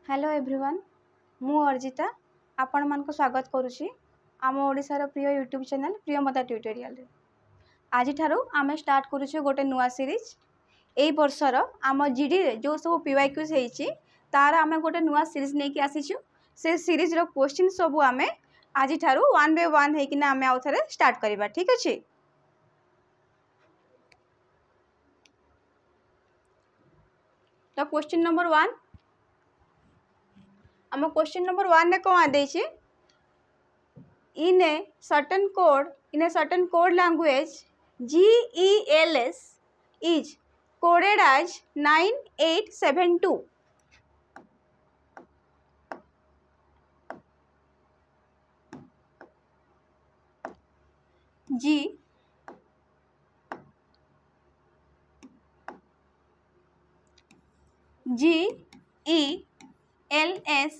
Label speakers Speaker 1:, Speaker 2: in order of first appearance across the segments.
Speaker 1: Hello everyone मु अर्जिता आपण मान को स्वागत करुछि आम ओडिशार प्रिय यूट्यूब चैनल प्रियमता ट्यूटोरियल रे। आज ठारू आमे स्टार्ट करुछु गोटे नुआ सीरीज। एई वर्षर आम जीडी रे जो सब पीवाईक्यूज हेछि तार आमे गोटे नुआ सीरीज नै कि आसीछु। से सीरीज रो क्वेश्चन सब आमे आज ठारू वन बाय वन हे कि आमे आउथरे स्टार्ट करबा। ठीक अछि। तो क्वेश्चन नंबर 1 आम क्वेश्चन नंबर 1 ने कौन आदेछि in a certain code language GELS is coded as 9872 GELS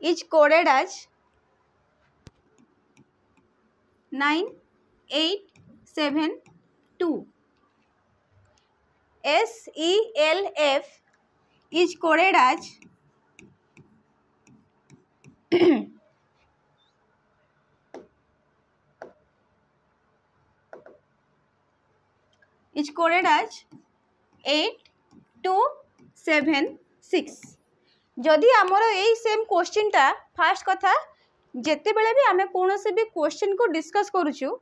Speaker 1: is coded as 9872 SELF is coded as is coded as 8276। जदि आमर यही सेम क्वेश्चन टा फास्ट कथा जेते बेले भी आमे कौन से भी क्वेश्चन को डिस्कस करूछु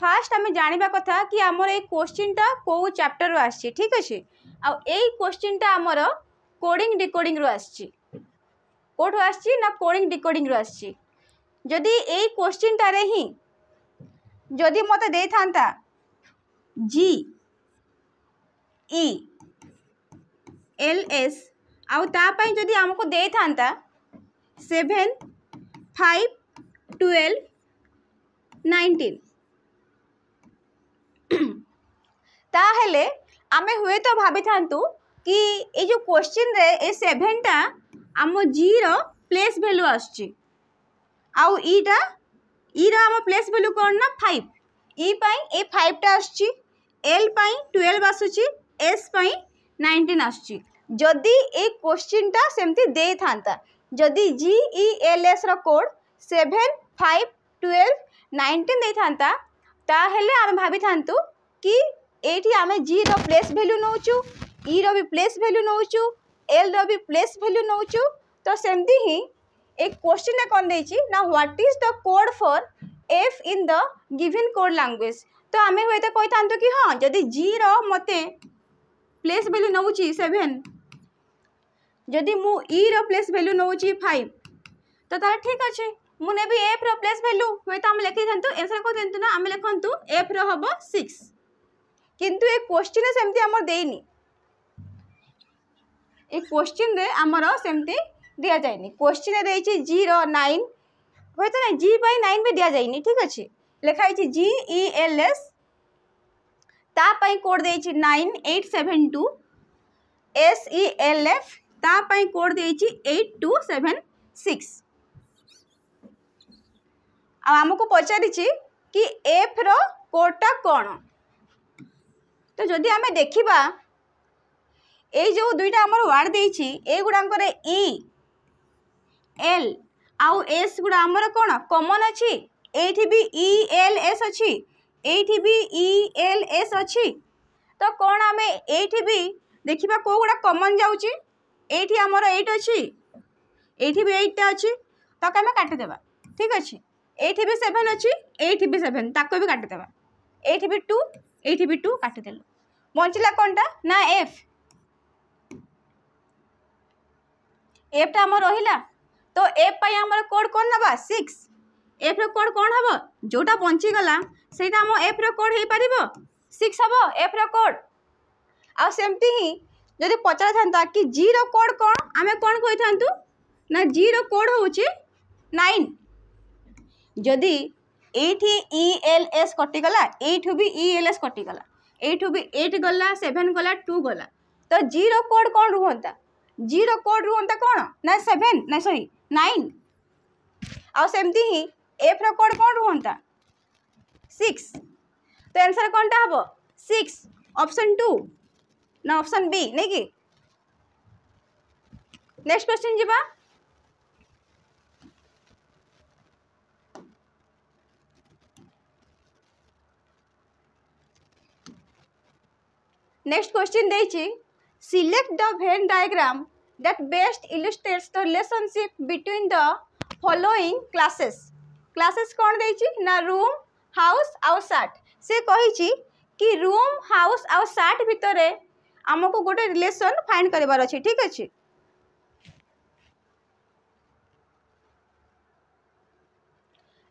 Speaker 1: फास्ट आमे जानिबा कथा कि आमर ए क्वेश्चन टा को चैप्टर रो आछि। ठीक अछि। आ एई क्वेश्चन टा आमर कोडिंग डिकोडिंग रो आछि। कोठो आछि ना कोडिंग डिकोडिंग रो आछि। जदि एई क्वेश्चन टा रे ही जदि मते दे थांता GELS आउ ता पई जदि हमको दे थांता 7 5 12 19 ताहेले आमे हुए तो भाबी थांतु कि ए जो क्वेश्चन रे ए 7 टा आम जी रो प्लेस वैल्यू आछि आउ ई रो आम प्लेस वैल्यू कोन ना 5 ई पई ए 5 टा आछि एल पई 12 आछुछि एस पई 19 आछुछि। जदि ए क्वेश्चन टा सेमती दे थांता जदि GELS रो कोड 7 5 12 19 दे थांता ताहेले आमे भाबी थांतु कि एठी आमे जी रो प्लेस वैल्यू नउचु ई रो भी प्लेस वैल्यू नउचु एल रो भी प्लेस वैल्यू नउचु। तो सेमती ही एक क्वेश्चन ने कोन देछि ना what is the code for F in the given code language. तो आमे होय तो कहि थांतु कि हां जदि जी रो मते प्लेस वैल्यू नउचि 7 जदि मु ई रो प्लेस वैल्यू नउचि 5 तो तार ठीक अछि मु नेबी एफ रो प्लेस वैल्यू होय तो हम लिखि थांतु आंसर को देंतु ना हम लिखंतु एफ रो हबो 6 किंतु ए क्वेश्चन सेमती हमर देइनी ए क्वेश्चन रे हमर सेमती दिया जायनी। क्वेश्चन रे देछि 09 होय तो ना जी बाय 9 भी दिया जायनी। ठीक अछि लिखाइ छि GELS ता पई कोड देछि 9872 SELF ता पई कोड देछि 8276। आ हमको पचारि छि कि एफ रो कोडटा कोन। तो जदि हमें देखिबा ए जो दुईटा हमर वर्ड देछि ए गुडांकर ई एल आउ एस गुडा हमर कोन कॉमन अछि एठी भी ELS अछि एठी भी ELS अछि। तो कोन हमें एठी भी देखिबा को गुडा कॉमन जाउछि एठी हमर 8 अछि एठी भी 8 टा अछि तो हमें काटि देबा। ठीक अछि एठी भी 7 अछि एठी भी 7 ताको भी काटि देबा एठी भी 2 एठी भी 2 काटि देलो बंचला कोनटा ना एफ टा हमर रहिला। तो एफ पई हमर कोड कोन नबा 6 एफ रो कोड कोन हबो जोटा बंची गला सेटा हम एफ रो कोड हे परिबो 6 हबो एफ रो कोड। आ सेमती ही जदि पचरा थांता कि जी रो कोड कोन आमे कोन कहि थांतु ना जी रो कोड होउची 9 जदि एठी ELS कटि गला एठु भी ELS कटि गला एठु भी 8 गला 7 गला 2 गला तो जी रो कोड कोन रुहंता जी रो कोड रुहंता कोन ना 7 ना सॉरी 9 आ सेमती ही एफ रो कोड कोन रुहंता 6 तो आंसर कोनटा हबो 6 ऑप्शन 2 ना ऑप्शन बी नहीं कि नेक्स्ट क्वेश्चन जीवा नेक्स्ट क्वेश्चन देछि select the Venn diagram that best illustrates the relationship between the following classes कौन देछि ना रूम हाउस आउ सार्ट से कहिछि कि रूम हाउस आउ सार्ट भितरे हमको गोटे रिलेशन फाइंड करबार अछि ठीक अछि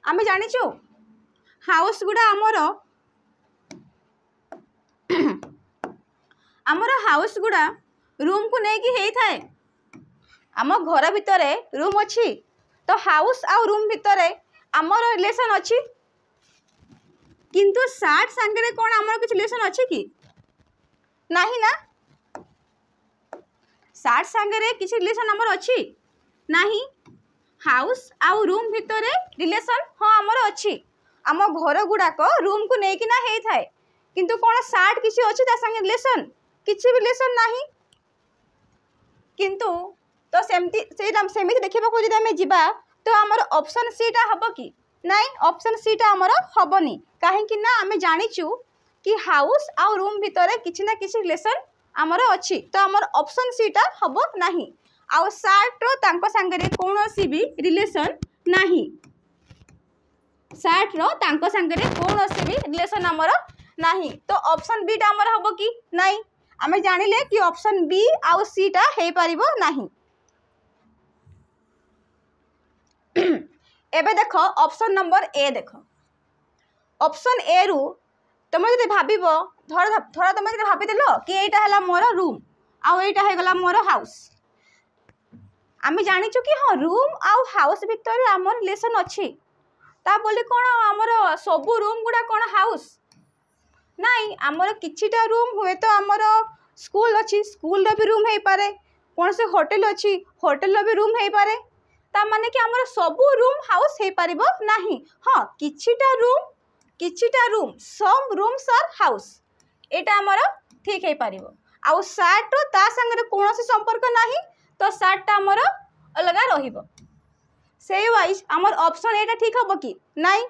Speaker 1: आमे जानिछु हाउस गुडा हमर हाउस गुडा रूम को नहीं कि हेई थाए आम घर भितर रूम अच्छी तो हाउस आउ रूम भितर आमर रिलेशन अच्छी किंतु सार्ट सांगे कौन आमर किसी रिलेशन अच्छी कि नहीं ना सार्ट सांगे किसी रिलेशन आमर अच्छी नहीं हाउस आउ रूम भितर रिलेशन हाँ आमर अच्छी आम घर गुड़ाक रूम को लेकिन हेई थाए किंतु कौन सार्ट किसी अच्छी ता संगे रिलेशन किसी भी रिलेशन नहीं किंतु तो सेमती देखा जब आम जा तो आमर ऑप्शन सी टा हम कि नहीं ऑप्शन सी टा आमर हेनी कहीं आम जाचु कि हाउस आउ रूम भितर किसी ना किसी रिलेशन आमर अच्छी तो आमर ऑप्शन सी टा हम नहीं आउ सार्ट रो सांगे कौन भी रिलेशन नहीं सार्ट रो सांगे कौन भी रिलेशन आमर नहीं तो ऑप्शन बी टा आमर हम कि नहीं आम जानिले कि ऑप्शन बी आउ सी टा हे पारिबो नहीं एबे देख ऑप्शन नंबर ए देख ऑप्शन ए रु तुम जो भाबिबो थोड़ा तुम जो भाविदेल कि एटा हला मोर रूम आउ एटा हे गला मोर हाउस आम जानिछु कि हाँ रूम आउ हाउस भितर आमर रिलेशन अच्छी ता बोली कौन आमर सबू रूम गुडा कौन हाउस नहीं आमर किछिटा रूम हुए तो आमर स्कूल अच्छी स्कूल रो भी रूम हे पारे कौन से होटल अच्छी होटल रो भी रूम हे पारे ता माने कि आमर सबू रूम हाउस हे पारिबो नहीं हाँ किछिटा room some rooms are house एटा आमर ठीक हे पारिबो आउ सार्ट रो ता संगे कौन से संपर्क नहीं तो सार्ट ता आमर अलगा रहिबो से वाइज आमर ऑप्शन एटा ठीक हबो कि नहीं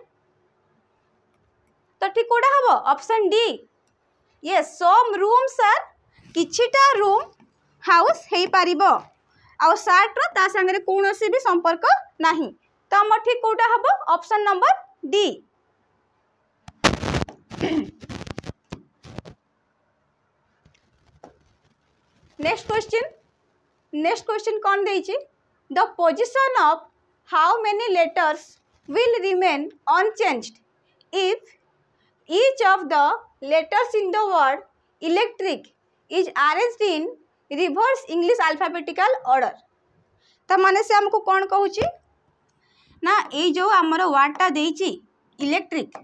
Speaker 1: तो ठीक कोडा हबो option D yes some rooms are किछिटा रूम हाउस हे पारिबो आउ सार्ट रो ता संगे कौन से भी संपर्क नहीं तो आमर ठीक कोडा हबो option number D next question कौन देछि the position of how many letters will remain unchanged if each of the letters in the word electric is arranged in reverse English alphabetical order त माने से हमको कौन कहूची ना ए जो हमर वर्ड टा देछि इलेक्ट्रिक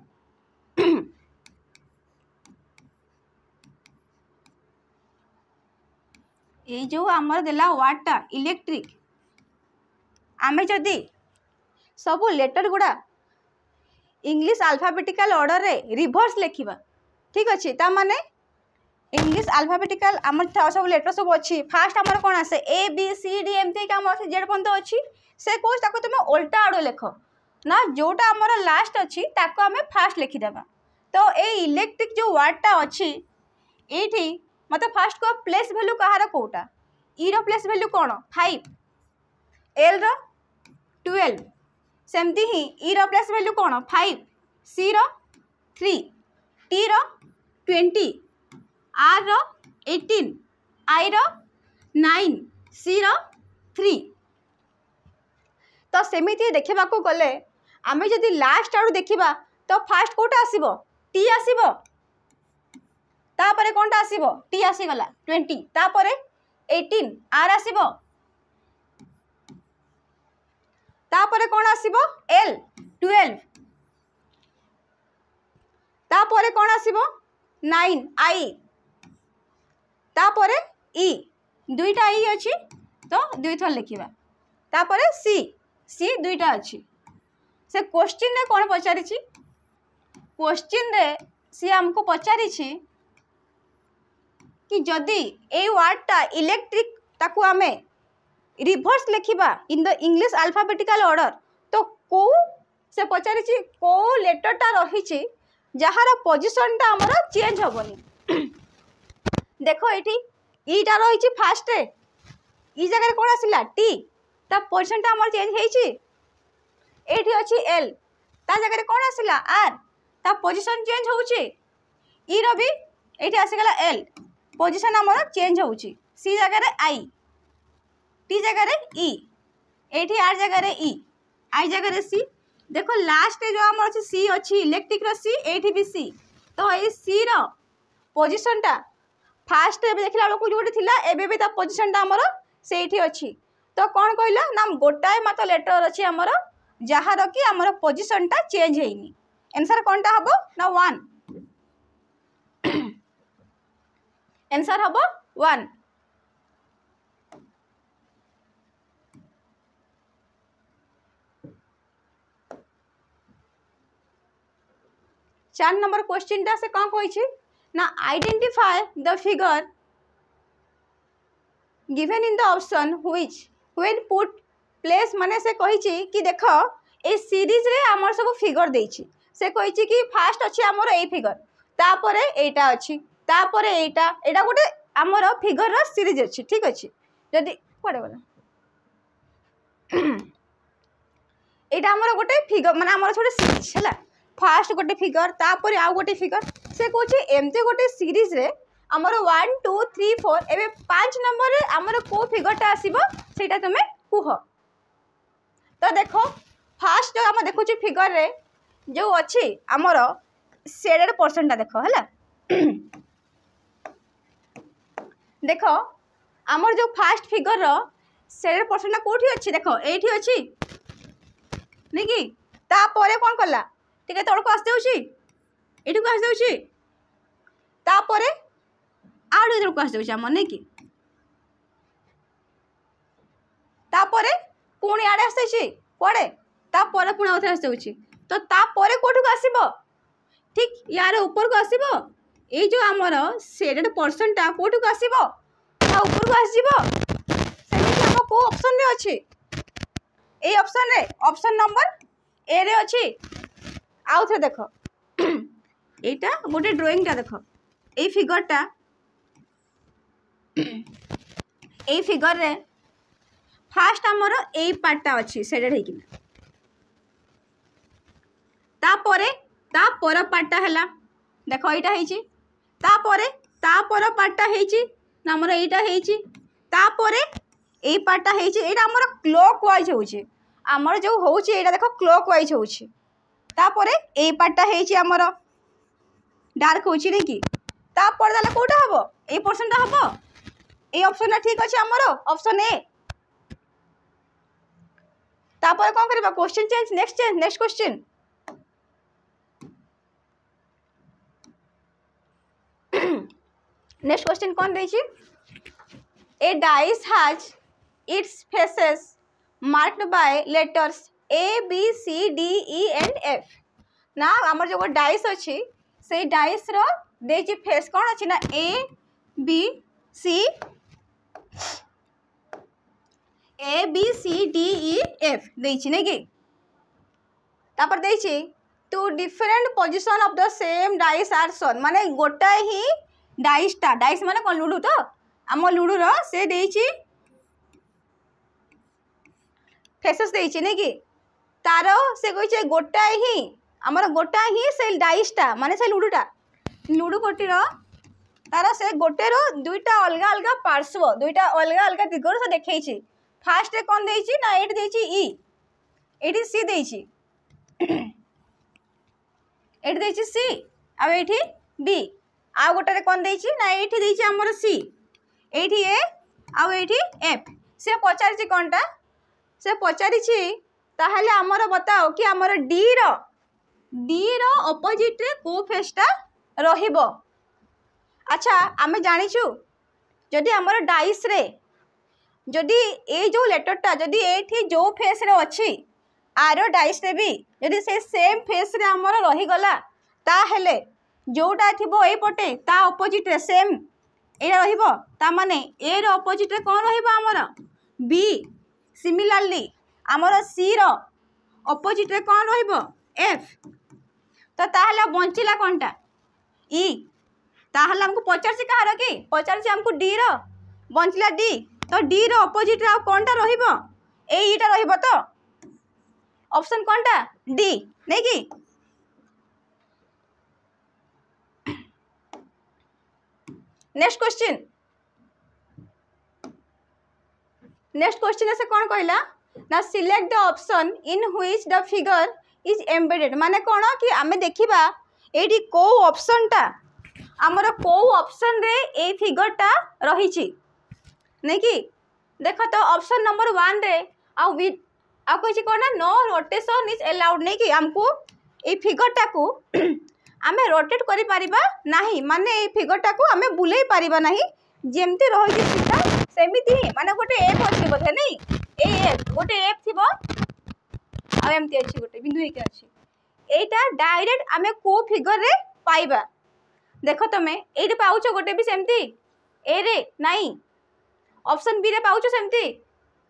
Speaker 1: ए जो हमर देला वर्ड टा इलेक्ट्रिक आमे जदी सब लेटर गुडा इंग्लिश अल्फाबेटिकल ऑर्डर रे रिवर्स लिखिबा ठीक अच्छे ता माने इंग्लिश अल्फाबेटिकल आमर सब लेटर सब अच्छी फास्ट आमर कौन आसे ए बी सी डी एमती काम जेड पर्यंत अच्छी से कोच ताको तुम उल्टा आड़ लिख ना जोटा आमर लास्ट अच्छी ताको आमे फास्ट लिखिदेबा तो ए इलेक्ट्रिक जो वर्डटा अच्छी एठी मत फास्ट को प्लेस वैल्यू कहार कोटा ई रो प्लेस वैल्यू कौन 5 एल रो 12 सेमती ही ई रो प्लेस वैल्यू कौन 5 सी रो 3 टी रो 20 आर रो 18 आई रो 9 सी रो 3 तो सेमिति देखा गले आमे जदि लास्ट आड़ू देखा तो फास्ट कोटा आसीबो टी आसीबो तापरे कोनटा आसीबो टी आसीगला 20 तापरे 18 आर आसीबो तापरे कौन आसीबो एल 12 तापरे कौन आसीबो 9 आई तापरे ई दुईटा ई अच्छी तो दुई थर लिखा तापरे सी सी दुईटा अच्छी से क्वेश्चन रे कौन पचारि क्वेश्चन रे सी हमको पचारि कि जदि ए वर्डटा इलेक्ट्रिक ताकू आमे रिभर्स लिखा in the English alphabetical order तो को से पचारि को लेटरटा रही जार पोजिशन टा आमर चेंज हेनी देख ये ईटा रही फास्ट ई जगह कौन आसला टी ता पोजिशन टा आमर चेंज होती अच्छी एल ता जगह कौन आसला आर ता पोजिशन चेंज होची ई रो भी ये आसीगला एल पोजिशन आमर चेंज होची सी जगह आई टी जगह ई एठी आर जगह ई आई जगह सी देखो लास्ट जो आम अच्छी सी अच्छी इलेक्ट्रिक रो सी एठी भी सी तो ये सी रो पोजिशन टा फास्ट देखला बेलू जो थिला एबे भी ता पोजिशन टा आमर सेठी अच्छी तो कौन कहला ना गोटाए मात्र लेटर अच्छी आमर जहाँ कि आमर पोजिशन टा चेंज होनी आंसर कौन टा हबो ना 1 आंसर हबो 1 4 नंबर क्वेश्चन टा से कौन कही ना identify the figure given in the option which when put place माने से कही कि देख ए सीरीज रे आमर सब फिगर देछि से कही कि फास्ट अच्छी आमर ए फिगर तापर एटा अच्छी तापर एटा एटा गोटे आमर फिगर रो सीरीज अच्छी ठीक अच्छी जदि पड़े वाला एटा आमर गोटे फिगर माने आमर छोटे सीरीज हैला फास्ट गोटे फिगर तापर आउ गोटे फिगर से कहे एमती गोटे सीरीज रे आमर 1 2 3 4 एबे 5 नंबर रे आमर को फिगरटा आसीबो सेटा तुमे कुह तो देखो फास्ट जो आम देखु फिगर रे जो अच्छी आमर शेडेड पर्सन टा देखो है देख आमर जो फास्ट फिगर रो शेडेड पर्सन टा कोठी अच्छी देखो एठी अच्छी नहीं कि तापर कौन कला टिके तळको आस देउची एठी को आस देउची तापर आडे तळको आस देउची हम नहीं कि तापर पुणी आड़े आसी पड़े तापर पुणी आउ थे आस तो तापर कौटू आसब ठीक यार ऊपर को आसब ये जो आमर शेडेड पर्सन टा कौटू आसब ऊपर को आसब को ऑप्शन रे अच्छी ए ऑप्शन रे ऑप्शन नंबर ए रे अच्छी आउ थे देख एटा गोटे ड्राइंग टा देख ए फिगर टा ए फिगर रे फास्ट आमर ए पार्टा अच्छी शेडेड होकिना तापरे तापर पार्टा हैला देख एटा हेची तापरे तापर पार्टा हेची ना हमर एटा हेची तापरे ए पार्टा हेची एटा हमर क्लॉक वाइज होची हमर जो होची एटा देखो क्लॉक वाइज होची तापरे ए पार्टा हेची हमर डार्क होची नै कि तापर दाला कोटा हबो ए पर्सन टा हबो ए ऑप्शन टा ठीक अछि हमर ऑप्शन ए तापर कौन करबा क्वेश्चन change next question next question कौन देछि a dice has its faces marked by letters A B C D E and F ना हमर जो डाइस अछि से डाइस रो देछि फेस कौन अछि ना A B C D E F देछि नै कि तापर देछि two different position of the same dice are shown माने गोटा ही डाइसटा डाइस माने कोन लुडू तो आम लुडू रो से देछि फेसेस देछि नै कि तारो से कहिছে गोटा ही हमर गोटा ही से डाइसटा माने से लुडूटा लुडू कोटी रो तारो से गोटे रो दुईटा अलगा अलगा पार्श्व दुईटा अलगा अलगा दिगरो से देखैछि फास्ट कौन देछि ना एट देछि ई एटी सी देछि एट देछि सी आ एठी बी आ गोटे कौन देछि ना एठी देछि हमर सी एठी ए आ एठी एफ से पचारिछि कोनटा से पचारिछि ताहले हमर बताओ कि हमर डी रो ऑपोजिट रे को फेसटा रहिबो अच्छा आमे जानिछु जदि हमर डाइस रे जदि ए जो लेटरटा जदि एठी जो फेस रे अछि आरो डाइस रे भी जदि से सेम फेस रे हमर रही गला ता हेले जोटा थिबो ए पटे ता ऑपोजिट रे सेम ए रहिबो ता माने ए रो ऑपोजिट रे कोन रहिबो हमर बी सिमिलारली आमर सी रो अपोजिट रे कौन रहिबो एफ तो ताहले बंचिला कोनटा ई ताहले हमको पचारसी कहार कि पचारसी हमको डी रो बंचिला डी तो डी रो अपोजिट रे कोनटा रहिबो एटा रहिबो तो ऑप्शन कोनटा डी नहीं कि नेक्स्ट क्वेश्चन से कौन कहला ना select the option in which the figure is embedded माने कौन कि आमे देखिबा एठी को ऑप्शन टा हमर को ऑप्शन रे ए फिगर टा रही छी नहीं कि देख तो ऑप्शन नंबर 1 रे आ विथ आ कोइ कोन नो रोटेशन इज अलाउड नहीं कि हमको ए फिगर टा को आमे रोटेट करि परिबा नाही माने ए फिगर टा को आमे बुलाई परिबा नाही जेमती रही छी सीधा सेमिति माने गोटे एफ अछि बोधे नहीं ए एफ गोटे एफ थिबो आ एमती अछि गोटे बिंदु हेके अछि एटा डायरेक्ट आमे को फिगर रे पाइबा देखो तमे एठी पाउछो गोटे भी सेमती ए रे नाही ऑप्शन बी रे पाउछो सेमती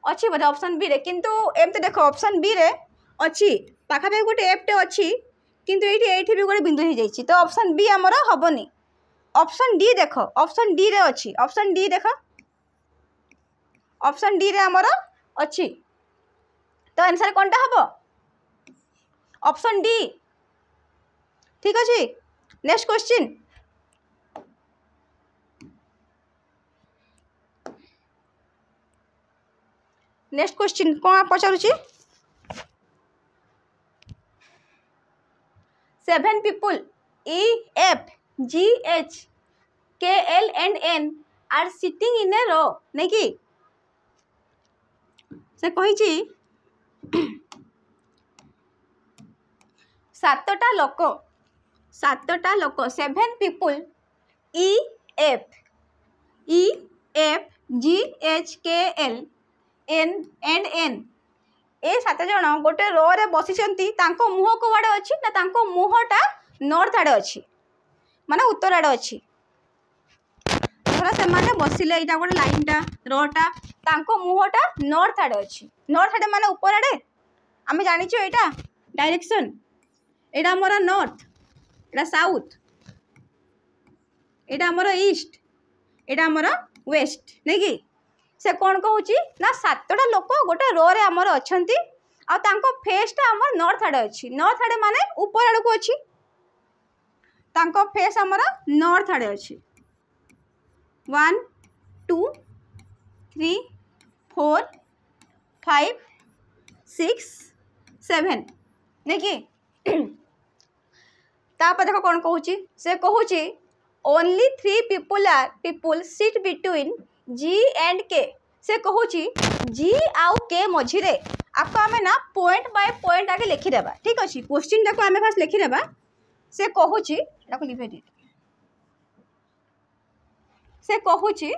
Speaker 1: अच्छी बोधे ऑप्शन बी रे किंतु एमते देखो ऑप्शन बी रे अच्छी पाखा पे गोटे एफ टे अच्छी किंतु एठी भी गोटे बिंदु हो जाइछि तो ऑप्शन बी हमर हबनी ऑप्शन डी देखो ऑप्शन डी रे अच्छी ऑप्शन डी देखो ऑप्शन डी रे हमर अच्छी तो आंसर कोनटा हबो ऑप्शन डी ठीक अछि नेक्स्ट क्वेश्चन कौन पचारुची 7 people E F G H K L and N are sitting in a row नहीं कि से कहिची सातटा लोक 7 people E F G H K L N and N ए 7 जन गोटे रो रे बसिचंती तांको मुह को वाडे अछि ना तांको मुहटा नॉर्थ आडे अछि माने उत्तर आडे अछि धर से माने बसिले इटा गोटे लाइनटा रोटा तांको मुहटा नॉर्थ आडे अछि नॉर्थ आडे माने ऊपर आडे आमे जानि छु एटा डायरेक्शन एटा हमर नॉर्थ एटा साउथ एटा हमर ईस्ट एटा हमर वेस्ट नै कि से कौन कहूची ना 7टा लोक गोटे रो रे हमर अछंती आ तांको फेस टा हमर नॉर्थ आडे अछि नॉर्थ आडे माने ऊपर आडे को अछि तांको फेस हमर नॉर्थ आडे अछि 1 2 3 4 5 6 7 नेकी तापर देखो कौन कहूची से कहूची only 3 people sit between G and K से कहूची G आउ K मझिरे आपको आमे ना पॉइंट बाय पॉइंट आगे लिखि देबा ठीक अछि क्वेश्चन देखो आमे फास्ट लिखि देबा से कहूची ताको लिखे दे से कहूची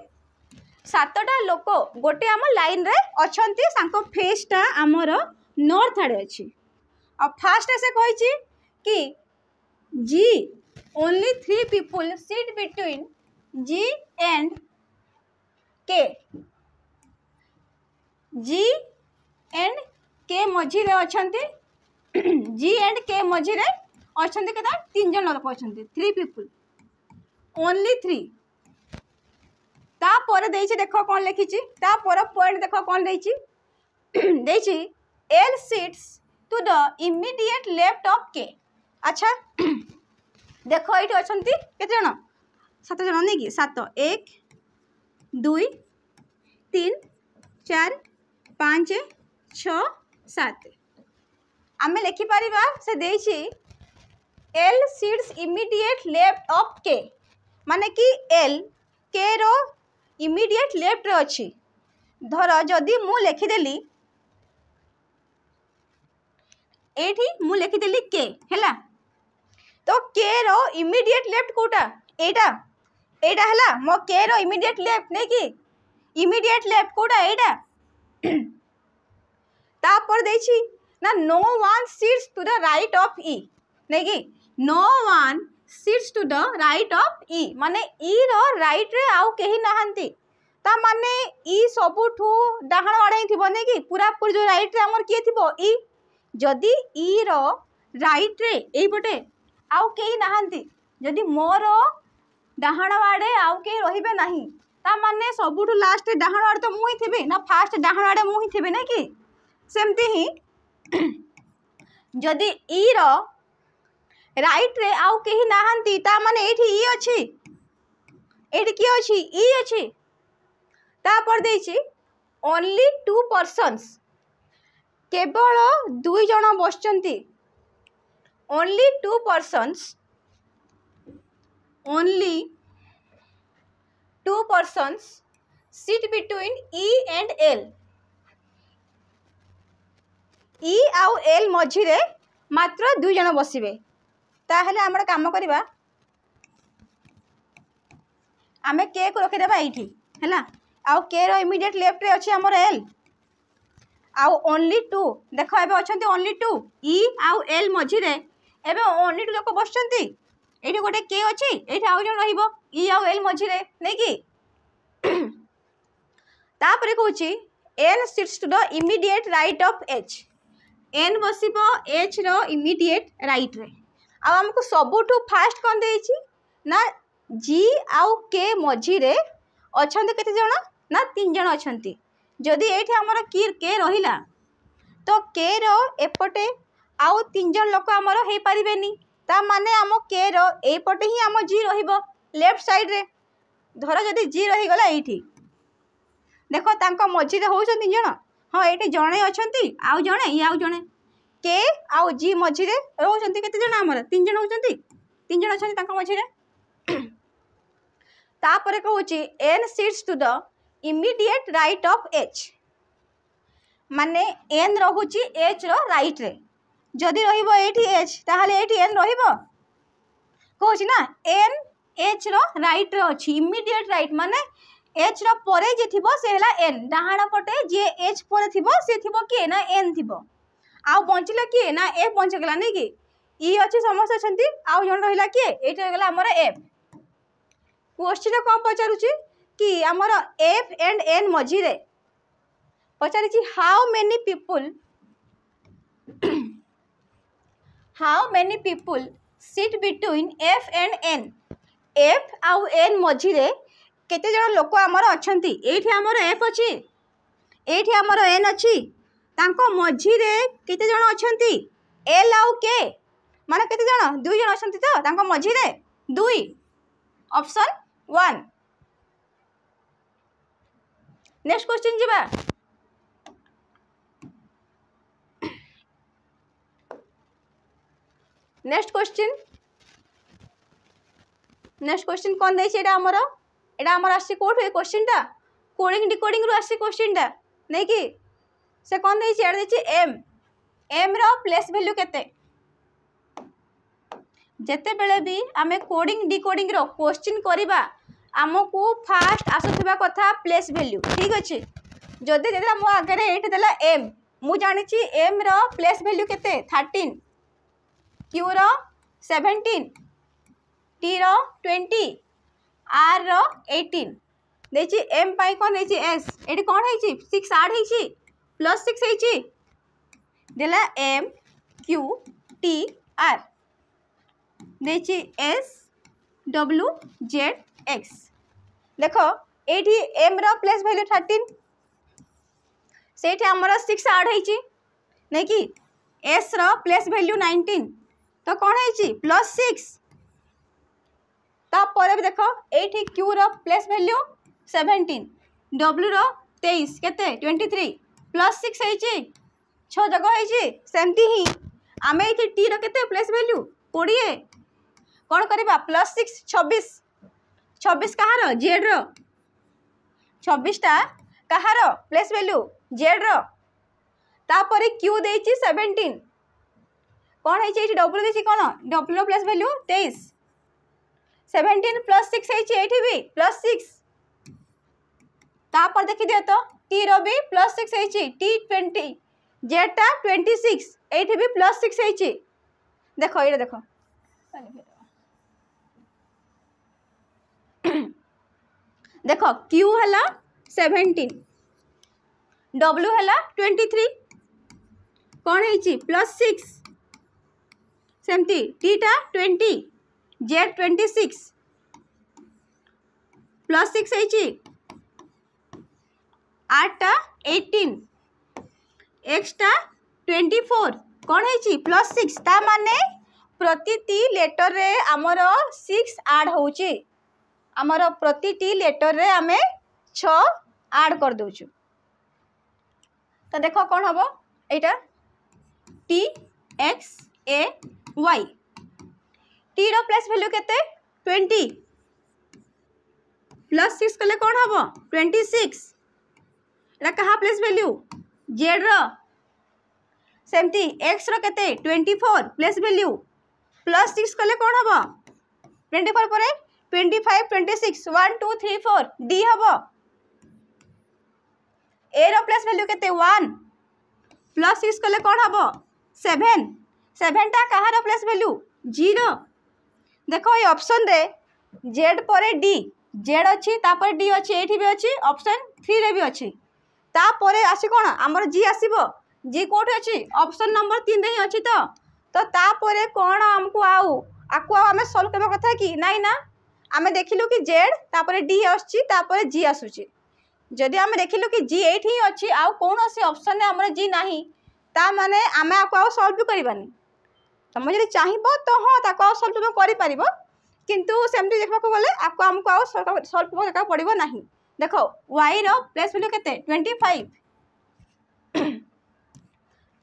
Speaker 1: 7टा लोक गोटे हम लाइन रे अछंती सांको फेस टा हमर नॉर्थ आडे अछि आ फास्ट से कहिची कि G only 3 people sit between G and K G and K मझिरे अछंती G and K मझिरे अछंती केता 3 जन लोक अछंती 3 people only 3 ता पर देछि देखो कोन लिखिछि ता पर पॉइंट देखो कोन देछि देछि L sits to the immediate left of K अच्छा देखो एठी अछंती केते जन 7 जन नै कि 7 1 2 3 4 5 6 7 आमे लिखि परिबा से देछि L sits immediate left of K माने कि L K रो immediate left रे अछि धर जदी मु लिखि देली एठी मु लिखि देली K हैला तो K रो इमीडिएट लेफ्ट कोटा एटा एटा हला मो K रो इमीडिएट लेफ्ट नै कि इमीडिएट लेफ्ट कोटा एटा ता पर देछि ना no one sits to the right of E नै कि no one sits to the right of E माने E रो राइट रे आउ केही नाहंती ता माने ई सबुठू डाहाण आड़े थी नहीं कि पूरा पूरी जो राइट रे हमर किए थी ई जदि ई रो राइट रे एई पटे आउ केही नाहंती जदि मोर डाहाण आड़े आउ केही रहिबे नाही ता माने सबुठू लास्ट डाहाण आड़े तो मुई थिबे ना फास्ट डाहाण आड़े मुई थिबे नहीं कि सेमती ही जदि ई रो राइट रे आउ केही नाहंती ता माने एठी ई अछि एठी की अछि ई अछि तापर देछि ओनली 2 पर्सन्स केवल 2 जन बसचंती only 2 persons only 2 persons sit between E and L E आउ एल मझिरे मात्र 2 जन बसिबे ताहले हमर काम करबा आमे के को रखि देबा एठी हैला आउ के रो इमीडिएट लेफ्ट रे अछि हमर एल आउ ओनली 2 देखो एबे अछंती ओनली 2 ई आउ एल मझिरे एबे ओनली 2 लोक बसचंती एठी गोटे के अछि एठी आउ जन रहिबो ई आउ एल मझिरे नै कि तापरे कहूची N sits to the immediate right of H N बसिबो एच रो इमीडिएट राइट रे आ हमको सबुठू फास्ट कोन देछि ना जी आउ के मझिरे अछंती केते जण ना 3 जण अछंती जदि एठी हमर की के रहिला तो के रो एपटे आउ 3 जण लोक हमर हे परिबेनी ता माने हम के रो एपटे ही हम जी रहिबो लेफ्ट साइड रे धर जदि जी रही गला एठी देखो तांको मझी रे होउछ 3 जण हां एठी जणे अछंती आउ जणे ई आउ जणे के आउ जी मझी रे रहउछंती केते जण हमर 3 जण होउछंती 3 जण अछंती तांको मझी रे तापरे कहूची N sits to the immediate right of H माने एन रहूची एच रो राइट रे जदि रहिबो एठी एच ताहाले एठी एन रहिबो कहूची ना एन एच रो राइट रे अछि इमीडिएट राइट माने एच रो परे जे थिबो से हला एन डाहाण पटे जे एच परे थिबो से थिबो के ना एन थिबो आउ बंचिला के ना एफ बंच गेला नै कि ई अछि समस्या छंती आउ जण रहिला के एठी गेला हमर एफ क्वेश्चन कोन पचारुची कि हमर एफ एंड एन मझिरे पचारिची how many people sit between F and N F आउ एन मझिरे केते जण लोक हमर अछंती एठी हमर एफ अछि एठी हमर एन अछि तांको मझिरे केते जण अछंती एल आउ के माने केते जण 2 जण अछंती तो तांको मझिरे 2 ऑप्शन 1 नेक्स्ट क्वेश्चन जीवा नेक्स्ट क्वेश्चन कोन देछि एटा हमर आसी कोठ ए क्वेश्चन ता कोडिंग डिकोडिंग रु आसी क्वेश्चन ता नै कि से कोन देछि एटा देछि एम रो प्लेस वैल्यू केते जेते बेले भी आमे कोडिंग डिकोडिंग रो क्वेश्चन करिबा आमको फास्ट आसुथिबा कथा प्लेस वैल्यू ठीक अछि जदि देला मो आगे एठी देला एम मु जानि छी एम रो प्लेस वैल्यू केते 13 क्यू रो 17 टी रो 20 आर रो 18 देछि एम पाई कोन देछि एस एठी कोन हेछि 6 ऐड हेछि प्लस 6 हेछि देला एम क्यू टी आर देछि एस डब्ल्यू जेड एक्स देखो एठी एम रो प्लेस वैल्यू 13 सेठी हमर 6 ऐड हेछि नै कि एस रो प्लेस वैल्यू 19 तो कोन हेछि प्लस 6 ता परे भी देखो एठी Q rho place value 17 W रो 23 केते 23 प्लस 6 हेछि 6 जगह हेछि सेमती ही आमे एठी टी रो केते प्लेस वैल्यू 20 कोन करबा प्लस 6 26 26 कहार जेड रो 26 टा कहार प्लेस वैल्यू जेड रो तापरे क्यू देछि 17 कोन हेछि एठी डब्ल्यू देछि कोन डब्ल्यू प्लस वैल्यू 23 17 प्लस 6 हेछि एठी भी प्लस 6 तापर देखि दियो तो टी रो भी प्लस 6 हेछि टी 20 जेड टा 26 एठी भी प्लस 6 हेछि देखो एटा देखो देखो क्यू हला 17 W है 23 कौन है +6 सेमती टीटा 20 Z 26 +6 है 8टा 18 X टा 24 कौन है +6 ता माने प्रति लेटर रे आमर 6 ऐड होची आमर प्रति लेटर रे आमे 6 ऐड कर दोछु तो देखो कौन हम एटा T X A Y T row place value केते 20 +6 कले कौन हम 26 एटा कहा प्लेस वैल्यू Z रो सेमती X रो केते 24 प्लेस वैल्यू +6 कले कौन हम 24 पर 25 26 1 2 3 4 D हम A रो प्लेस वैल्यू केते 1 +6 कले कौन हम 7 टा कहार प्लेस वैल्यू 0 देखो ये ऑप्शन रे Z पर D Z अच्छी तापर D अच्छी एठी भी अच्छी ऑप्शन 3 रे भी अच्छी तापर आसी कौन आमर G आसीबो G कोठी अच्छी ऑप्शन नंबर 3 रे ही अच्छी तो तापर कौन हमको आकु आमे सॉल्व करबा कथा कि नाइ ना आमे देखिलु कि Z तापर D आछी तापर G आसुची जदि आमे देखिलु कि G एठी ही अच्छी आ कोनोसी ऑप्शन रे हमर G नाही ता माने आमे आकु सॉल्व करबानी तुम जदि चाहिबो तो हां ताको सॉल्व तुम करि परिबो किंतु सेमती देखबा को गले आकु हमको सॉल्व करबा पड़िबो नाही देखो y रो प्लेस वैल्यू केते 25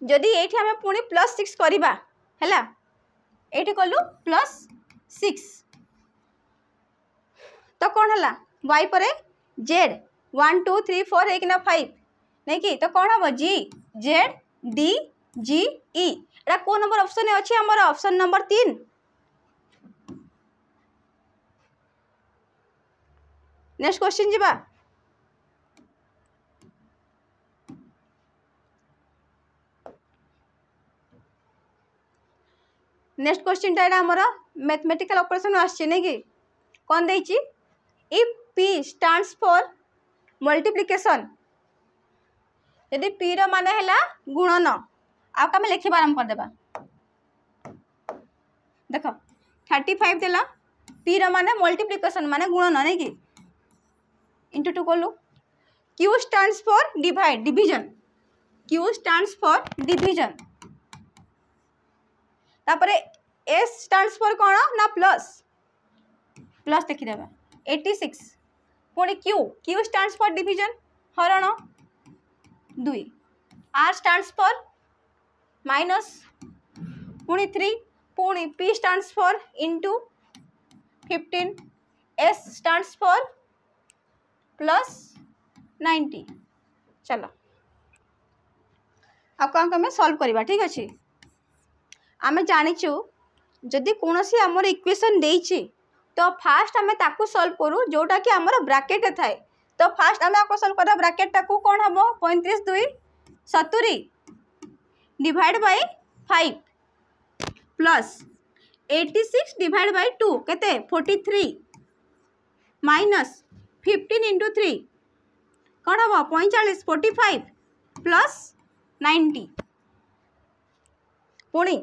Speaker 1: जदि एठी हमें पुनी +6 करिबा हैला एठी कलु +6 तो कौन हला y पर z 1 2 3 4 एक ना 5 नहीं कि तो कौन हम g z d g e एटा को नंबर ऑप्शन है अछि हमर ऑप्शन नंबर 3 नेक्स्ट क्वेश्चन जीबा नेक्स्ट क्वेश्चन टा हमर मैथमेटिकल ऑपरेशन आछि नै कि कोन दैछि if p stands for multiplication यदि p रो माने हैला गुणन आ का में लिखि आरंभ कर देबा देखो 35 देला p रो माने मल्टीप्लिकेशन माने गुणन नै कि into 2 कोलु q stands for divide division q stands for division तापरे s स्टैंड्स फॉर कोन ना प्लस देखि देबा 86 पुणी q स्टैंड्स फॉर डिवीजन हरण 2 r स्टैंड्स फॉर माइनस पुणी 3 पुणी p stands for into 15 s stands for +90 चलो आपको हम सॉल्व करबा ठीक अछि आमे जानिछु जदि कोनोसी हमर इक्वेशन देइछि तो फास्ट हमें ताकू सॉल्व करू जोटा कि हमर ब्रैकेट थाए तो फास्ट हमें आपको सॉल्व करा ब्रैकेट टाकू कोन हबो 35 2 70 divide by 5 plus 86 divide by 2 केते 43 माइनस 15 into 3 कौन हम 45 45 प्लस 90 पुणी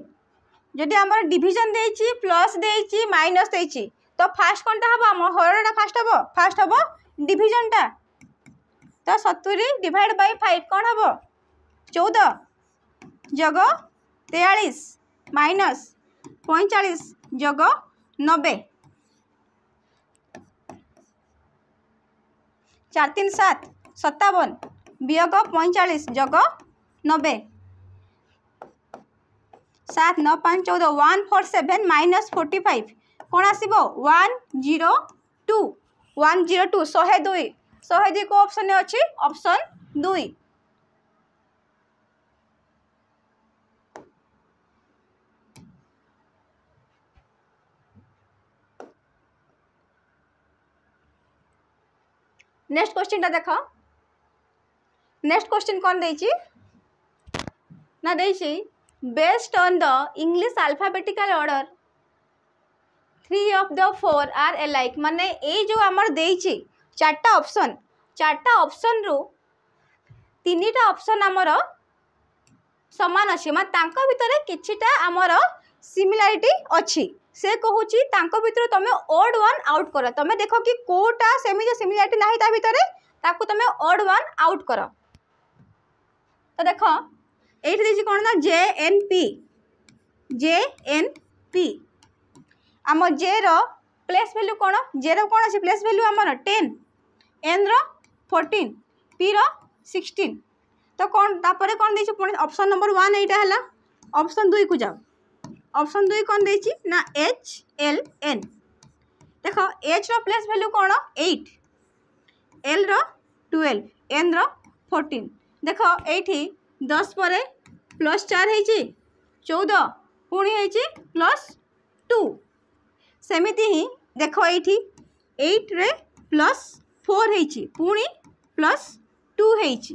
Speaker 1: जदि आमर डिवीजन देइछि प्लस देइछि माइनस देइछि तो फास्ट कोनटा हबो हम हरटा फास्ट हबो डिवीजन टा तो 70 डिवाइड बाय 5 कौन हबो 14 जग 43 माइनस 45 जग 90 4 3 7 57 वियोग 45 जग 90 7 9 5 14 147 माइनस 45 कौन आसीबो 102 102 102 को ऑप्शन अच्छी ऑप्शन 2 नेक्स्ट क्वेश्चन देख नेक्स्ट क्वेश्चन कौन देछि ना देछि based on the English alphabetical order 3 of the 4 are alike माने ए जो हमर देछि चारटा ऑप्शन चार्टा ऑप्शन रु तीनटा ऑप्शन आमर समान अच्छी माने तांको भितर किछिटा आमर सिमिलारिटी अच्छी से कहूची तांको भितर तमे ओड वन आउट कर तमे देखो कि कोटा सेमी सिमिलारिटी नाही ता भितर ताकू तमे ओड वन आउट कर तो देखो एठी देछि कोन ना JNP आम जे रो प्लेस वैल्यू कोन जे रो कोन अछि प्लेस वैल्यू हमर 10 n रो 14 p रो 16 तो कौन तापर कौन देछि पुणी ऑप्शन नंबर 1 एटा हला ऑप्शन 2 को जाओ ऑप्शन 2 कौन देछि ना HLN देखो H रो प्लेस वैल्यू कोन 8 L रो 12 N रो 14 देखो एठी 10 परे प्लस 4 हेछि 14 पुणी हेछि प्लस 2 सेमिति ही देखो एठी 8 रे प्लस 4 हेछि पुणी प्लस 2 हेछि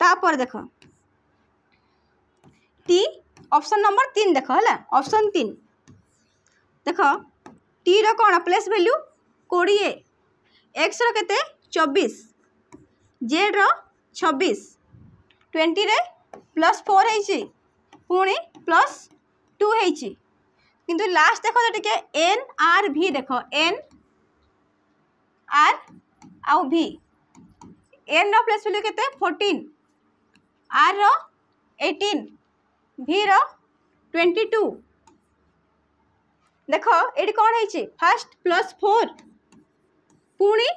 Speaker 1: तापर देखो टी ऑप्शन नंबर 3 देखो हला ऑप्शन 3 देखो टी रो कोन प्लेस वैल्यू 20 एक्स रो केते 24 जेड रो 26 20 रे प्लस 4 हेछि पुणी प्लस 2 हेछि किंतु लास्ट देखो तो टिके एन आर भी देखो एन आर आउ भी एन रो प्लेस वैल्यू केते 14 आर रो 18 भी रो 22 देखो एडी कोन हेछि फर्स्ट प्लस 4 पुणी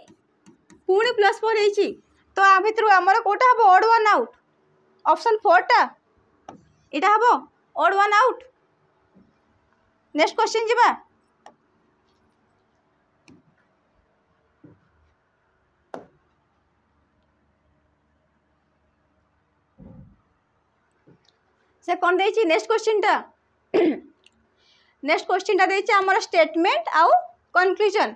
Speaker 1: पुणी प्लस 4 हेछि तो आ भितरु हमर कोटा हबो ओड वन आउट ऑप्शन 4 टा एटा हबो odd one out next question जिबा से कौन देछि नेक्स्ट क्वेश्चन टा नेक्स्ट क्वेश्चन टा देछि हमर स्टेटमेंट आउ कंक्लूजन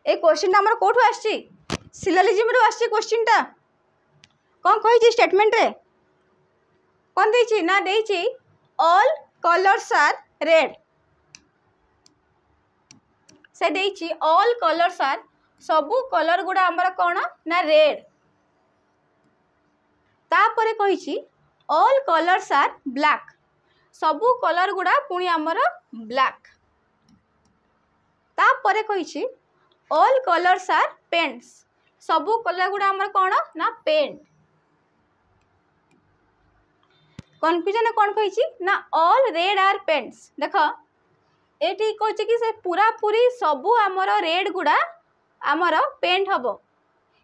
Speaker 1: ए क्वेश्चन टा हमर कोठु आछि सिलोजिज्म रु आछि क्वेश्चन टा कौन कहि स्टेटमेंट रे कौन देछि ना देछि ऑल कलर्स आर रेड से देछि ऑल कलर्स आर सबु कलर गुडा हमर कोन ना रेड तापरे कहिछि ऑल कलर्स आर ब्लैक सबु कलर गुडा पुणी आमर ब्लैक तापरे कहिछि ऑल कलर्स आर पेंट्स सबु कलर गुडा आमर कोन ना पेंट कंफ्यूजन कौन कहिछि ना ऑल रेड आर पेंट्स देखो एठी कहछि कि से पूरा पूरी सबु आमर रेड गुडा आमर पेंट हबो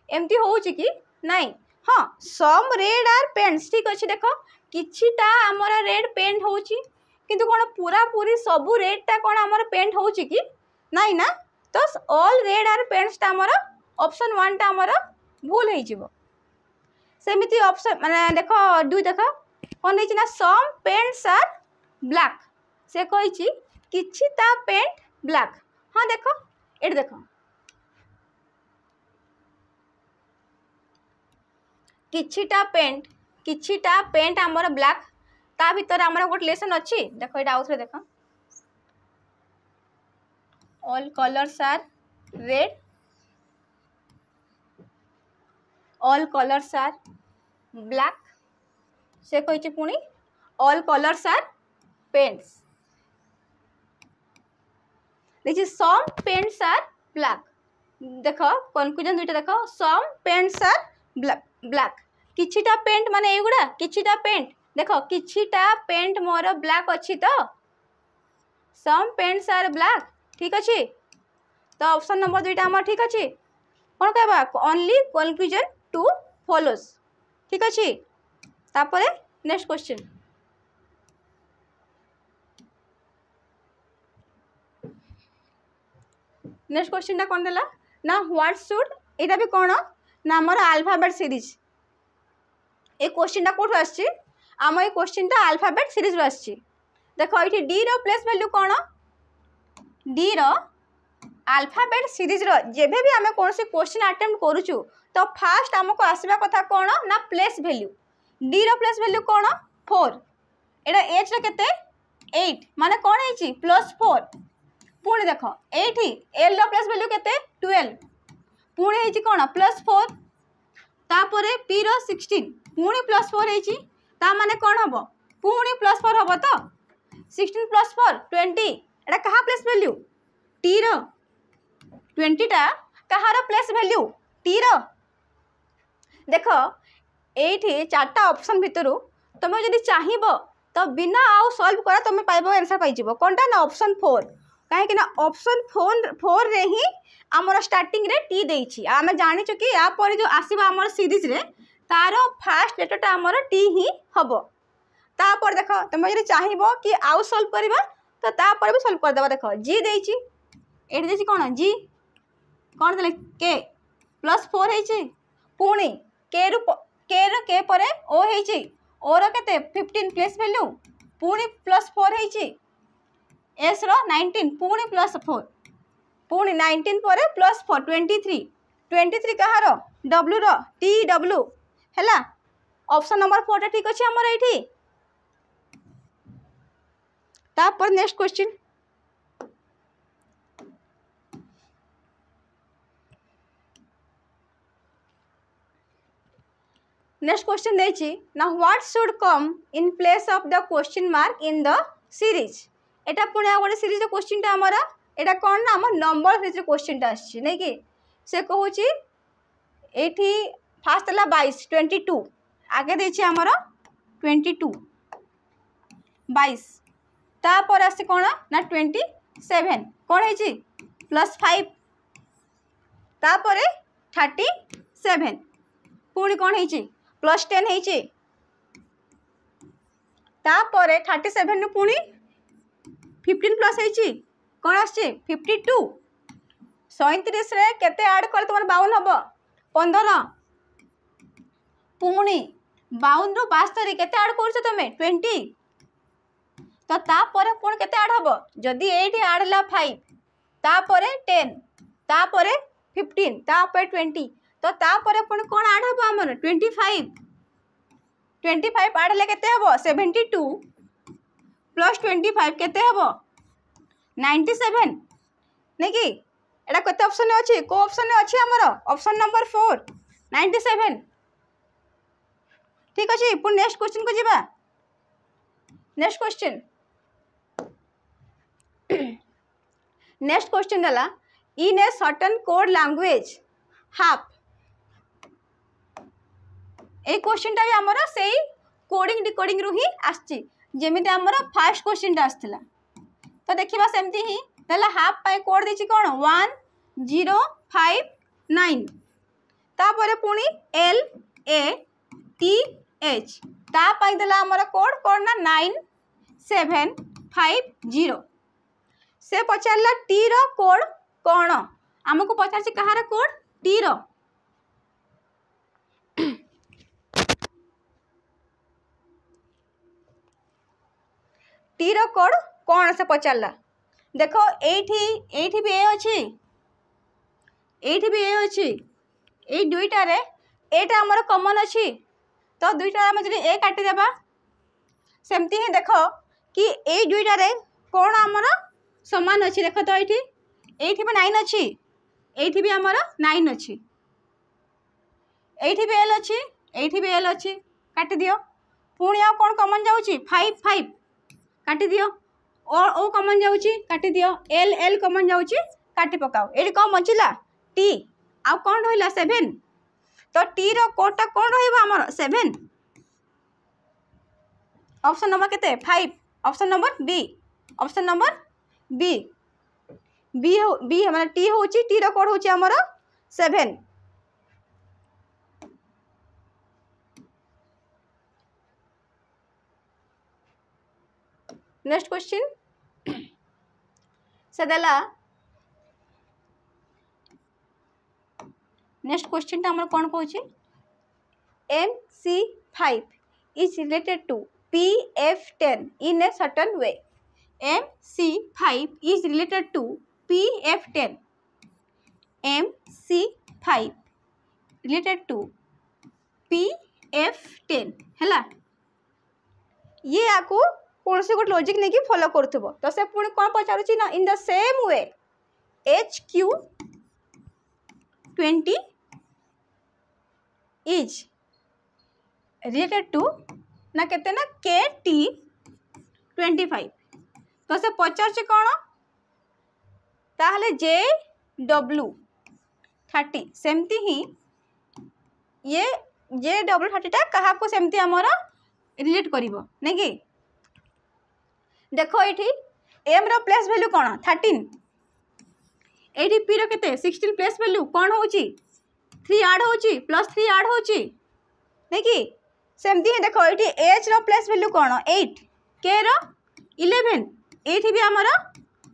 Speaker 1: एमती होउछि कि नाही हाँ सम रेड आर पेंट्स ठीक अच्छे देखो किछिटा आमर रेड पेंट होउछि किंतु कोन पूरा पूरी सबु रेड टा कोन आमर पेंट होउछि कि नाही ना तो ऑल रेड आर पेंट्स टा आमर ऑप्शन 1 टा आमर भूल हेइ जिवो सेमिति ऑप्शन माने देखो 2 देखो कोन हेछि ना सम पेंट्स आर ब्लैक से कहिछि किछिटा पेंट ब्लैक हाँ देखो एट देखो किछिटा पेंट आमर ब्लैक ता भीतर आमर गोट लेसन अच्छी देखो एटा आउथरे देखो all colours are red all colours are black से कहिछि पुणी ऑल कलर्स आर पेंट्स देखि सम पेंट्स आर ब्लैक देखो कंक्लूजन दुइटा देखो सम पेंट्स आर ब्लैक किछिटा पेंट माने एगुडा किछिटा पेंट देखो किछिटा पेंट मोर ब्लैक अच्छी तो सम पेंट्स आर ब्लैक ठीक अच्छे तो ऑप्शन नंबर 2 हमर ठीक अच्छे कौन कहबा ओनली कंक्लूजन टू फॉलोज ठीक अच्छे तापरे नेक्स्ट क्वेश्चन नेक्स्ट क्वेश्चन टा कौन देला ना व्हाट शुड एटा भी कौन ना हमर अल्फाबेट सीरीज ए क्वेश्चन टा कोठो आछि आम ए क्वेश्चन टा अल्फाबेट सीरीज रो आछि देखो एठी डी रो प्लेस वैल्यू कोन डी रो अल्फाबेट सीरीज रो जेबे भी हमें कोनसी क्वेश्चन अटेम्प्ट करूछु तो फास्ट हमको आसीबा कथा कोन ना प्लेस वैल्यू डी रो प्लेस वैल्यू कोन 4 एटा एच रो केते 8 माने कोन हेछि +4 पुणी देखो एठी एल रो प्लेस वैल्यू केते 12 पुणी होइछि कोन +4 तापरे p रो 16 पुणी +4 होइछि ता माने कोन हबो पुणी +4 हबो तो 16 + 4 20 एटा कहा प्लेस वैल्यू t रो 20 टा कहार प्लेस वैल्यू t रो देखो एठी चारटा ऑप्शन भितरु तुम जदि चाहिबो तो बिना आउ सॉल्व करा तुम पाइबो आंसर पाइ जिवो कोनटा ना ऑप्शन 4 काहे कि ना ऑप्शन 4 रे ही हमर स्टार्टिंग रे टी देइछि आमे जानि छु कि या पर जो आसीबा हमर सीरीज रे तारो फर्स्ट लेटर टा हमर टी ही हबो ता पर देखो तुम जदि चाहिबो कि आउ सॉल्व करबा तो ता पर भी सॉल्व कर देबा देखो जी देइछि एठी देइछि कोन जी कोन देले के +4 हेछि पुणी के परे ओ हेछि ओर केते 15 प्लेस वैल्यू पुणी +4 हेछि एस रो 19 पुणी +4 पुणी 19 परे +4 23 कहार डब्ल्यू रो टी डब्ल्यू हैला ऑप्शन नंबर 4 ठीक अछि हमर एठी ता पर नेक्स्ट क्वेश्चन नेक्स्ट क्वेश्चन देछि ना what should come in place of the question mark in the series एटा पुणे आ गोटे सीरीज क्वेश्चन टा हमरा एटा कोन ना हमर नंबर सीरीज क्वेश्चन टा आछि नै कि से कहूची एठी फास्ट ला 22 22 आगे देछि हमर 22 22 ता पर आसी कोन ना 27 कोन हेछि +5 ता परे 37 पुणी कोन हेछि +10 हेछि ता परे 37 नु पुणी 15 प्लस हेछि कोन आछि 52 37 रे केते ऐड कर तमर 52 हबो 15 पुणी 52 रो 72 केते ऐड करछ तमे 20 तो ता परे पुणी केते ऐड हबो जदी एठी ऐड ला 5 ता परे 10 ता परे 15 ता परे 20 तो ता परे पुणी कोन ऐड हबो हमर 25 ऐड ले केते हबो 72 प्लस 25 केते हबो 97 नै कि एटा कते ऑप्शन अछि को ऑप्शन अछि हमर ऑप्शन नंबर 4 97 ठीक अछि पुणी नेक्स्ट क्वेश्चन को जिबा नेक्स्ट क्वेश्चन दला in a certain code language half a question टा भी हमरा सेही कोडिंग डिकोडिंग रु ही आछि जेमिति हमरा फर्स्ट क्वेश्चन टा आस्थिला तो देखिबा सेमति ही तला हाफ पाई कोड दिछि कोन 1059 ता परे पुनी एल ए टी एच ता पाई दला हमरा कोड कोन ना 9750 से पचारला टी रो कोड कोन हमको पचार से कहार code T rho T row code कोन से पचारला देखो एठी भी ए अछि एठी भी ए अछि ए दुईटा रे एटा हमर कॉमन अछि तो दुईटा हम जदि ए काटी देबा सेमती ही देखो कि ए दुईटा रे कोन हमर समान अछि देखो तो एठी भी 9 अछि एठी भी हमर 9 अछि एठी भी एल अछि एठी भी एल अछि काटी दियो पुणी आ कोन कॉमन जाउछि 5 5 काटी दियो और ओ कॉमन जाउछि काटी दियो एल एल कॉमन जाउछि काटी पकाओ एडी कम बचिला टी आ कोन रहला 7 तो टी रो कोटा कोन रहइबा हमर 7 ऑप्शन नंबर केते 5 option number B option number B B B हमरा टी होछि टी रो कोड होछि हमर 7 नेक्स्ट क्वेश्चन से देला नेक्स्ट क्वेश्चन हमर कोन कहूछि MC5 is related to PF10 in a certain way MC5 is related to PF10 MC5 related to PF10 हैला ये आको कौन से गोटे लॉजिक नहीं फॉलो करथबो तो से पुणी कौन पचारुछि ना in the same way HQ 20 is related to ना केते ना KT 25 तो से पचार कौन ताहले JW 30 सेमती ही ये JW 30 टा कहा को सेमती हमर रिलेट करिवो नै कि देखो एठी m रो प्लेस वैल्यू कौन 13 एठी p रो केते 16 प्लेस वैल्यू कौन होची 3 ऐड होची +3 ऐड होची नै कि सेमती ही देखो एठी h रो प्लेस वैल्यू कौन 8 k रो 11 एठी भी हमर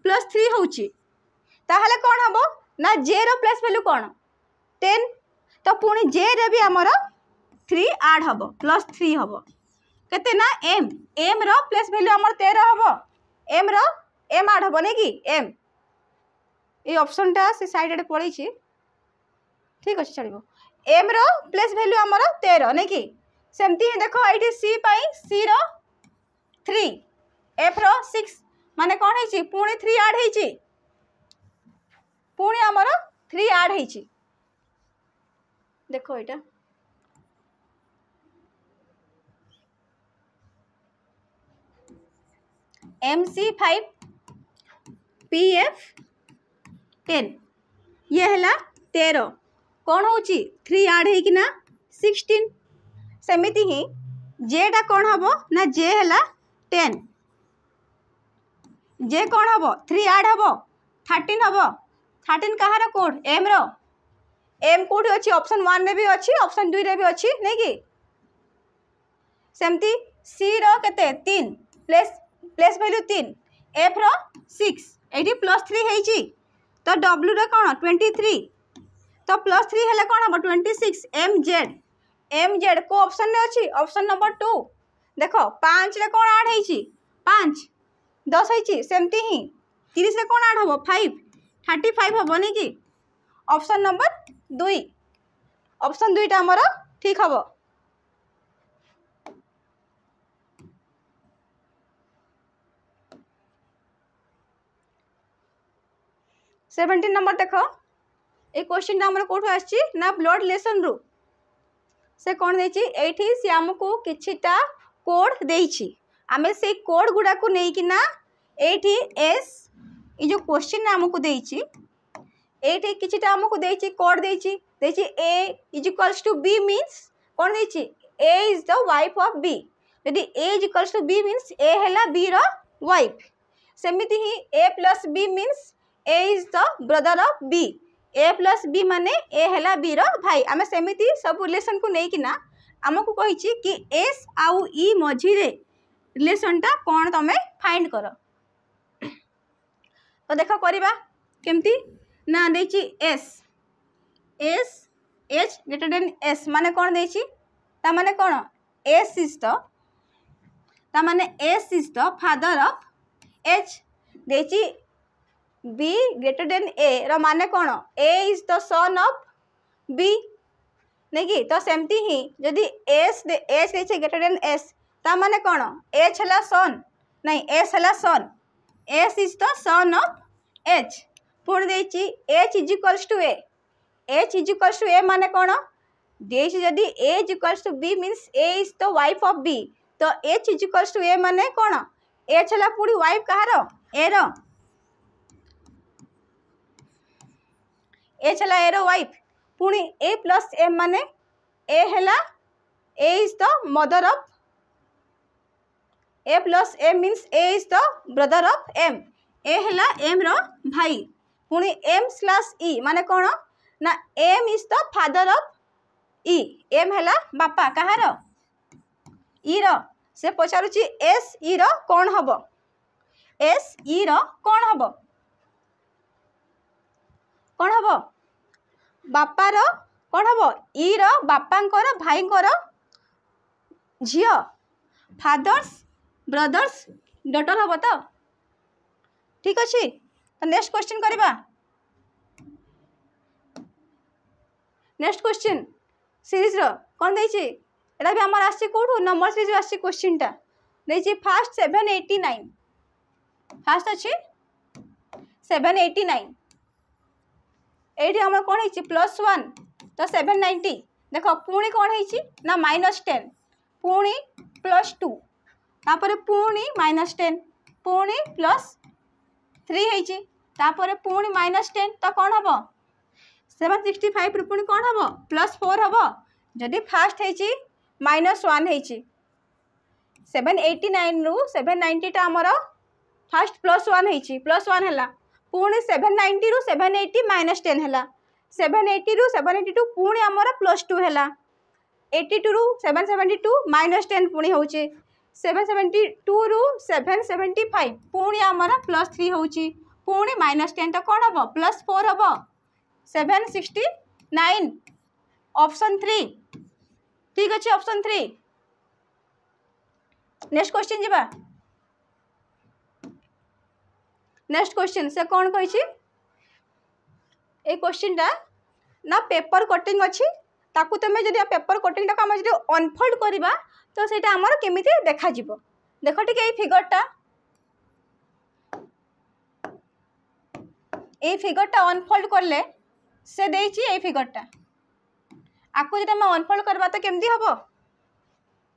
Speaker 1: +3 होची ताहले कौन हबो ना j रो प्लेस वैल्यू कौन 10 तो पुणी j रे भी हमर 3 ऐड हबो +3 हबो केते ना m रो प्लेस वैल्यू हमर 13 हबो m रो m ऐड हबो नै कि m ए ऑप्शन टा से साइड रे पड़ी छी ठीक अछि चलिबो m रो प्लेस वैल्यू हमर 13 नै कि सेमती ही देखो आईटी c पाई c रो 3 f रो 6 माने कोन हेची पुणी 3 ऐड हेची पुणी हमर 3 ऐड हेची देखो एटा MC5 PF 10 ये हला 13 कौन होची 3 ऐड हे कि ना 16 सेमिति ही J टा कौन हबो ना J हला 10 J कौन हबो 3 ऐड हबो 13 हबो 13 कहार कोड M रो M कोड अछि ऑप्शन 1 रे भी अछि ऑप्शन 2 रे भी अछि नै कि सेमती C रो केते 3 place value 3 F row 6 AD +3 हेची तो W रो कोन 23 तो +3 हेले कोन हबो 26 MZ को ऑप्शन ने अछि ऑप्शन नंबर 2 देखो 5 रे कोन ऐड हेची 5 10 हेची सेमती ही 30 रे कोन ऐड हबो 5 35 हबो नै कि ऑप्शन नंबर 2 ऑप्शन 2 टा हमर ठीक हबो 17 नंबर देखो ए क्वेश्चन हमर कोठो आछि ना ब्लड रिलेशन रु से कोन देछि एठी से हमको किछिटा कोड देछि आमे से कोड गुडा को नै कि ना एठी एस ई जो क्वेश्चन हमको देछि एठी किछिटा हमको देछि कोड देछि a is equals to b means कोन देछि a is the wife of b यदि a is equals to b means a हैला b row wife सेमिति he a plus b means a is the brother of b a plus b माने a हैला b रो भाई आमे सेमिति सब relation को नै कि ना हमको कहिछि कि s आउ e मझी रे रिलेशन टा कोन तमे फाइंड करो तो देखो करबा केमती ना देछि s h greater than s माने कोन देछि ता माने कोन s is the father of h देछि b greater than a रो माने कोन a is the son of b नै कि तो सेमती ही यदि s देछि greater than s ता माने कोन h हला son नै s हला son s is the son of h पुण देछि h is equals to a h is equals to a माने कोन देछि यदि a is equals to b means a is the wife of b तो h is equals to a माने कोन h हला पुडी wife कहारो a रो h हला a row wife पुणी a plus m माने a हला a is the mother of a plus m means a is the brother of m a हला m रो भाई पुणी m slash e माने कोन ना m is the father of e m हला बापा कहारो e रो से पचारुची s e रो कोन हबो s e रो कोन हबो बापा रो कोन हबो e रो बापांकर भाईंकर झियो फादर्स ब्रदर्स डॉटर हबो तो ठीक अछि तो नेक्स्ट क्वेश्चन करबा नेक्स्ट क्वेश्चन सीरीज रो कोन देछि एटा भी हमर आछि कोठो नंबर सीरीज आछि क्वेश्चन टा देछि फर्स्ट 789 फर्स्ट अछि 789 ये आम कौन है +1 तो 790 देख पुणी कौन है ना -10 पुणी +2 तापर पुणी -10 पुणी +3 है पुणी -10 तो कौन हम 765 रु पुणी कौन हम +4 हम जदि फास्ट है -1 है 789 रु 790 टा आमर फास्ट +1 है +1 है पुणी 790 रु 780 -10 है 780 रु 782 पुणी आमर +2 है 82 रु 772 -10 पुणी हो 772 रु 775 पुणी आमर +3 हो पुणी -10 तो कौन हम +4 हम 769 ऑप्शन 3 ठीक अच्छे ऑप्शन 3 नेक्स्ट क्वेश्चन जीवा नेक्स्ट क्वेश्चन से कौन कही ए क्वेश्चन टा ना पेपर कटिंग अच्छी ताकू तुम जब पेपर कटिंग टाक जो अनफोल्ड करवा तो सेटा आमर केमी देखा देख टे फिगरटा ये फिगरटा अनफोल्ड करले से देची ए फिगरटा आपको जब आम अनफोल्ड करवा तो केमती हम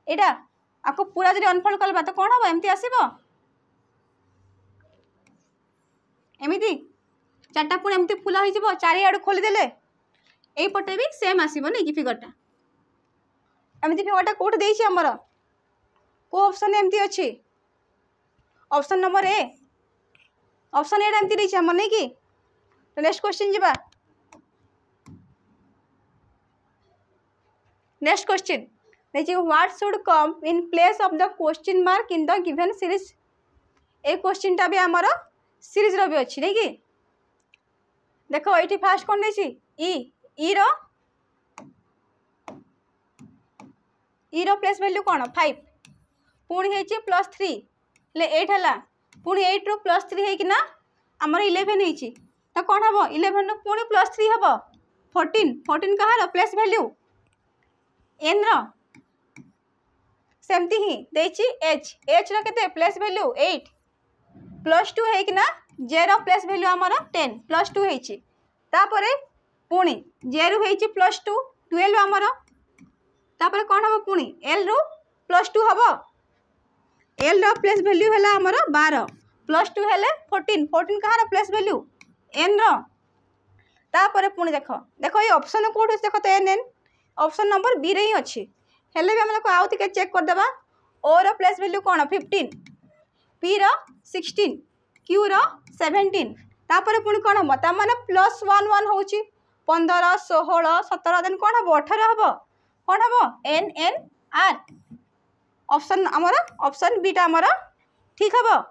Speaker 1: यहाँ आपको पूरा जब अनफोल्ड करवा तो कौन हम एमती आसब एमती चार्टा पुणी एमती फुला हो चारिआड़ खोलीदेले यहीपटे भी सेम आसब नहीं कि फिगरटा एमती फिगरटा कौट देछि आमर को ऑप्शन एमती अच्छी option number A option A एमती देछि आमर नहीं कि तो नेक्स्ट क्वेश्चन जीवा नेक्स्ट क्वेश्चन देखिए what should come in place of the question mark in the given series A question टा भी आमर सीरीज रो भी अच्छी नहीं कि देखो ये फास्ट कौन देछि ई रो प्लेस वैल्यू कौन 5 पुणी है +3 ले 8 है पुणी 8 रु +3 है कि ना आमर 11 है तो कौन हम 11 रु पुणी +3 हम 14 कहाँ प्लेस वैल्यू एन सेमती ही देछि एच रो केते प्लेस वैल्यू 8 +2 है कि ना जे रो प्लेस वैल्यू आमर 10 +2 है तापरे पुणी जे रु है +2 12 आमर तापर कौन हम पुणी एल रु +2 हम एल रो प्लेस वैल्यू है आमर 12 +2 है 14 कहाँ प्लेस वैल्यू एन रो तापर पुणी देख ये ऑप्शन कौट देख तो एन ऑप्शन नंबर बी रे ही अच्छी हेले भी आम आउ टे चेक करदेबा ओ रो प्लेस वैल्यू कौन 15 पी रो 16 क्यू रो 17 तापर पुणी कौन हम तार +1 हो 15 16 17 दिन कौन हम 18 हम कौन हम एन एन आर ऑप्शन आमर ऑप्शन बी टा आमर ठीक हम।